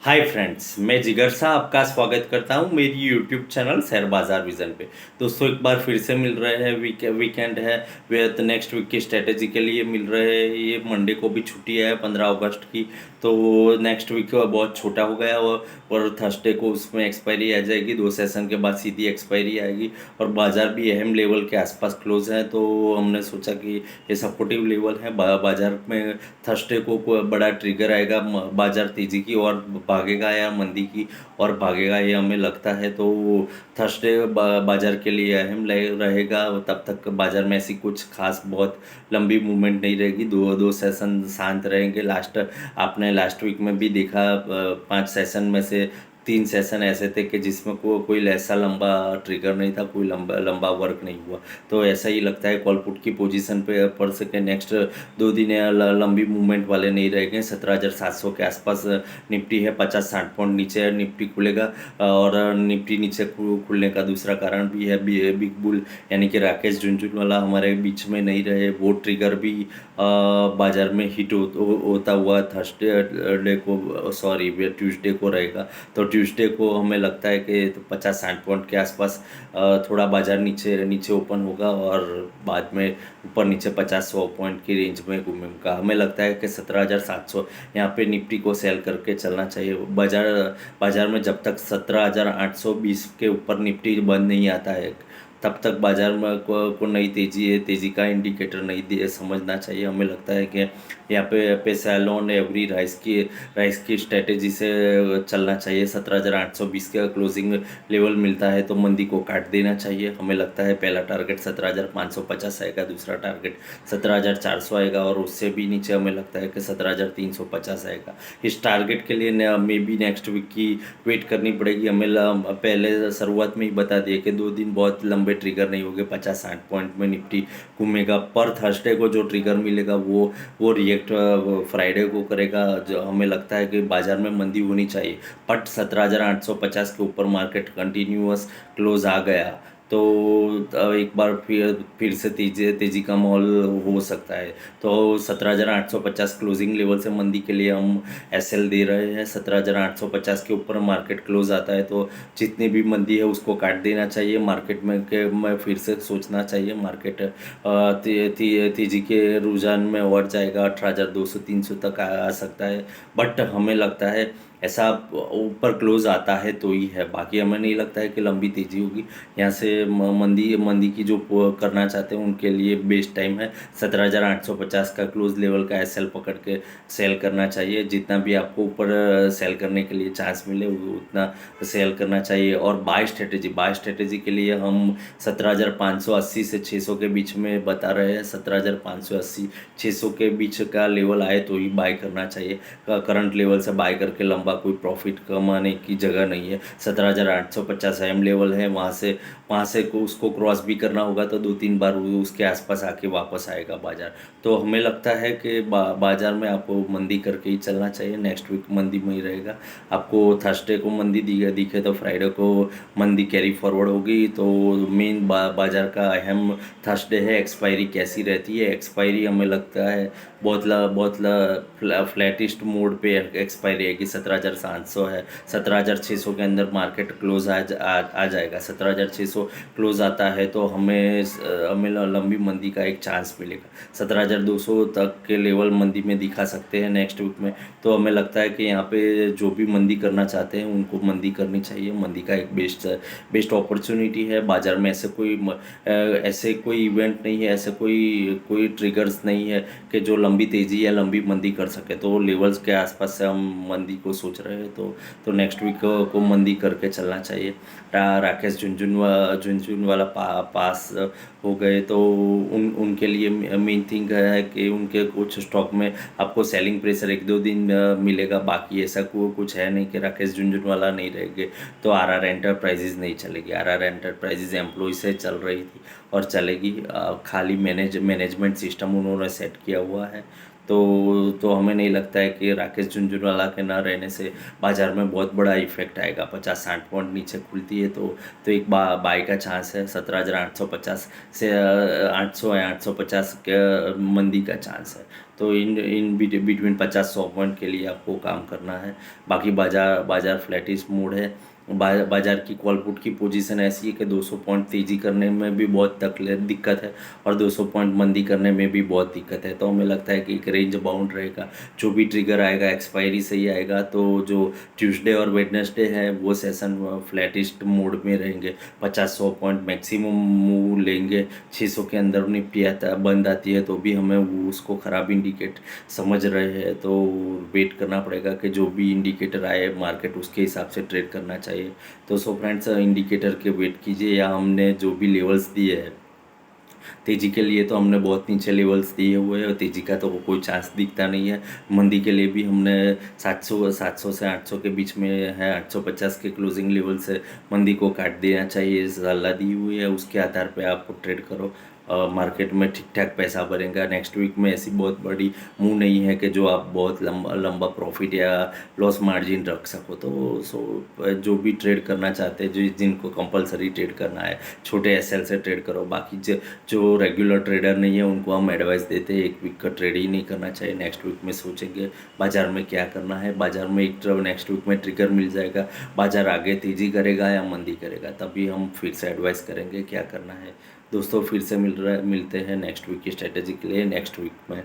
Hi friends, मैं जिगर शाह आपका स्वागत करता हूं मेरी यूट्यूब चैनल शेयर बाजार विजन पे। दोस्तों, एक बार फिर से मिल रहे हैं। वीकेंड है, वे तो नेक्स्ट वीक की स्ट्रेटेजी के लिए मिल रहे हैं। ये मंडे को भी छुट्टी है 15 अगस्त की, तो नेक्स्ट वीक बहुत छोटा हो गया। और थर्सडे को उसमें एक्सपायरी आ जाएगी, 2 सेशन के बाद सीधी एक्सपायरी आएगी। और बाजार भी अहम लेवल के आसपास क्लोज है, तो हमने सोचा कि ये सपोर्टिव लेवल है। बाजार में थर्सडे को कोई बड़ा ट्रिगर आएगा, बाजार तेजी की और भागेगा या मंदी की और भागेगा, ये हमें लगता है। तो थर्सडे बाजार के लिए अहम रहेगा। तब तक बाजार में ऐसी कुछ खास बहुत लंबी मूवमेंट नहीं रहेगी। दो दो सेशन शांत रहेंगे। आपने लास्ट वीक में भी देखा, 5 सेशन में से 3 सेशन ऐसे थे कि जिसमें कोई ऐसा लंबा ट्रिगर नहीं था, कोई लंबा लंबा वर्क नहीं हुआ। तो ऐसा ही लगता है कॉल पुट की पोजीशन पे पड़ सके। नेक्स्ट 2 दिन लंबी मूवमेंट वाले नहीं रहेंगे। 17,700 के आसपास निफ्टी है, 50-60 पॉइंट नीचे निफ्टी खुलेगा। और निफ्टी नीचे खुलने का दूसरा कारण भी है, बिग बुल यानी कि राकेश झुनझुनवाला हमारे बीच में नहीं रहे। वो ट्रिगर भी बाजार में हिट होता हुआ थर्सडे को, सॉरी, ट्यूसडे को रहेगा। तो ट्यूसडे को हमें लगता है कि 50-60 पॉइंट के आसपास थोड़ा बाजार नीचे नीचे ओपन होगा और बाद में ऊपर नीचे 50-100 पॉइंट की रेंज में घूमेगा। हमें लगता है कि 17,700 यहाँ पे निफ्टी को सेल करके चलना चाहिए। बाजार में जब तक 17,820 के ऊपर निफ्टी बंद नहीं आता है, तब तक बाजार में को नई तेजी है, तेजी का इंडिकेटर नहीं दिए समझना चाहिए। हमें लगता है कि यहाँ पे सैलोन एवरी राइस की स्ट्रेटेजी से चलना चाहिए। 17,820 का क्लोजिंग लेवल मिलता है तो मंदी को काट देना चाहिए। हमें लगता है पहला टारगेट 17,550 आएगा, दूसरा टारगेट 17,400 आएगा और उससे भी नीचे हमें लगता है कि 17,350 आएगा। इस टारगेट के लिए मे बी नेक्स्ट वीक की वेट करनी पड़ेगी हमें। पहले शुरुआत में ही बता दिए कि 2 दिन बहुत लंबे ट्रिगर नहीं होंगे, 50-60 पॉइंट में निफ्टी घूमेगा। पर थर्सडे को जो ट्रिगर मिलेगा वो रिएक्ट फ्राइडे को करेगा। जो हमें लगता है कि बाजार में मंदी होनी चाहिए, बट 17,850 के ऊपर मार्केट कंटिन्यूअस क्लोज आ गया तो एक बार फिर से तेजी का माहौल हो सकता है। तो 17,850 क्लोजिंग लेवल से मंदी के लिए हम एसएल दे रहे हैं। 17,850 के ऊपर मार्केट क्लोज आता है तो जितनी भी मंदी है उसको काट देना चाहिए। मार्केट में फिर से सोचना चाहिए। मार्केट तेजी के रुझान में और जाएगा, 18,200-300 तक आ सकता है। बट हमें लगता है ऐसा ऊपर क्लोज आता है तो ही है, बाकी हमें नहीं लगता है कि लंबी तेजी होगी। यहाँ से मंदी की जो करना चाहते हैं उनके लिए बेस्ट टाइम है। 17,850 का क्लोज लेवल का एसएल पकड़ के सेल करना चाहिए। जितना भी आपको ऊपर सेल करने के लिए चांस मिले उतना सेल करना चाहिए। और बाय स्ट्रेटेजी के लिए हम 17,580 से 600 के बीच में बता रहे हैं। 17,580 600 के बीच का लेवल आए तो ही बाय करना चाहिए। करंट लेवल से बाय करके लंबा कोई प्रॉफिट कमाने की जगह नहीं है। 17,850 अहम लेवल है, वहाँ से उसको क्रॉस भी करना होगा तो 2-3 बार उसके आसपास आके वापस आएगा बाजार। तो हमें लगता है कि बाजार में आपको मंदी करके ही चलना चाहिए। नेक्स्ट वीक मंदी में ही रहेगा। आपको थर्सडे को मंदी दिखे तो फ्राइडे को मंदी कैरी फॉरवर्ड होगी। तो मेन बाजार का अहम थर्सडे है। एक्सपायरी कैसी रहती है? एक्सपायरी हमें लगता है बहुत फ्लैटिस्ट मोड पे एक्सपायरी है कि 17,700 है। 17,600 के अंदर मार्केट क्लोज आ जाएगा। 17,600 क्लोज आता है तो हमें लंबी मंदी का एक चांस मिलेगा। 17,200 तक के लेवल मंदी में दिखा सकते हैं नेक्स्ट वीक में। तो हमें लगता है कि यहाँ पे जो भी मंदी करना चाहते हैं उनको मंदी करनी चाहिए। मंदी का एक बेस्ट अपॉर्चुनिटी है। बाजार में ऐसे कोई इवेंट नहीं है, ऐसे कोई ट्रिगर्स नहीं है कि जो लंबी तेज़ी या लंबी मंदी कर सके। तो लेवल्स के आसपास से हम मंदी को सोच रहे हैं तो नेक्स्ट वीक को मंदी करके चलना चाहिए। राकेश झुनझुनवाला पास हो गए तो उनके लिए मेन थिंग है कि उनके कुछ स्टॉक में आपको सेलिंग प्रेशर 1-2 दिन मिलेगा। बाकी ऐसा कुछ है नहीं कि राकेश झुनझुनवाला नहीं रहेंगे तो आरआर एंटरप्राइजेज नहीं चलेगी। आरआर एंटरप्राइजेज एम्प्लॉय से चल रही थी और चलेगी। खाली मैनेजमेंट सिस्टम उन्होंने सेट किया हुआ है। तो हमें नहीं लगता है कि राकेश झुनझुनवाला के ना रहने से बाजार में बहुत बड़ा इफेक्ट आएगा। 50-60 पॉइंट नीचे खुलती है तो एक बाई का चांस है। 17,850 से 800 या 850 के मंदी का चांस है। तो इन इन बिटवीन 50-100 पॉइंट के लिए आपको काम करना है। बाकी बाजार फ्लैटिश मोड है। बाजार की कॉल पुट की पोजीशन ऐसी है कि 200 पॉइंट तेज़ी करने में भी बहुत दिक्कत है और 200 पॉइंट मंदी करने में भी बहुत दिक्कत है। तो हमें लगता है कि एक रेंज बाउंड रहेगा, जो भी ट्रिगर आएगा एक्सपायरी से ही आएगा। तो जो ट्यूसडे और वेडनेसडे है वो सेशन फ्लैटिस्ट मोड में रहेंगे। 50-100 पॉइंट मैक्सिमम मूव लेंगे। 600 के अंदर निफ्टी बंद आती है तो भी हमें उसको ख़राब इंडिकेट समझ रहे हैं, तो वेट करना पड़ेगा कि जो भी इंडिकेटर आए मार्केट उसके हिसाब से ट्रेड करना चाहिए। तो सो फ्रेंड्स, इंडिकेटर के वेट कीजिए, या हमने जो भी लेवल्स दिए हैं तेज़ी के लिए तो हमने बहुत नीचे लेवल्स दिए हुए हैं और तेज़ी का तो कोई चांस दिखता नहीं है। मंदी के लिए भी हमने 700 से 800 के बीच में है, 850 के क्लोजिंग लेवल से मंदी को काट देना चाहिए, सलाह दी हुई है। उसके आधार पे आप ट्रेड करो। मार्केट में ठीक ठाक पैसा बढ़ेगा। नेक्स्ट वीक में ऐसी बहुत बड़ी मूव नहीं है कि जो आप बहुत लंबा लंबा प्रॉफिट या लॉस मार्जिन रख सको। तो जो भी ट्रेड करना चाहते हैं, जो जिनको कंपलसरी ट्रेड करना है, छोटे एसएल से ट्रेड करो। बाकी जो रेगुलर ट्रेडर नहीं है उनको हम एडवाइस देते हैं एक वीक का ट्रेड ही नहीं करना चाहिए। नेक्स्ट वीक में सोचेंगे बाजार में क्या करना है। बाजार में एक नेक्स्ट वीक में ट्रिगर मिल जाएगा, बाजार आगे तेज़ी करेगा या मंदी करेगा, तभी हम फिर से एडवाइस करेंगे क्या करना है। दोस्तों फिर से मिलते हैं नेक्स्ट वीक की स्ट्रेटेजी के लिए नेक्स्ट वीक में।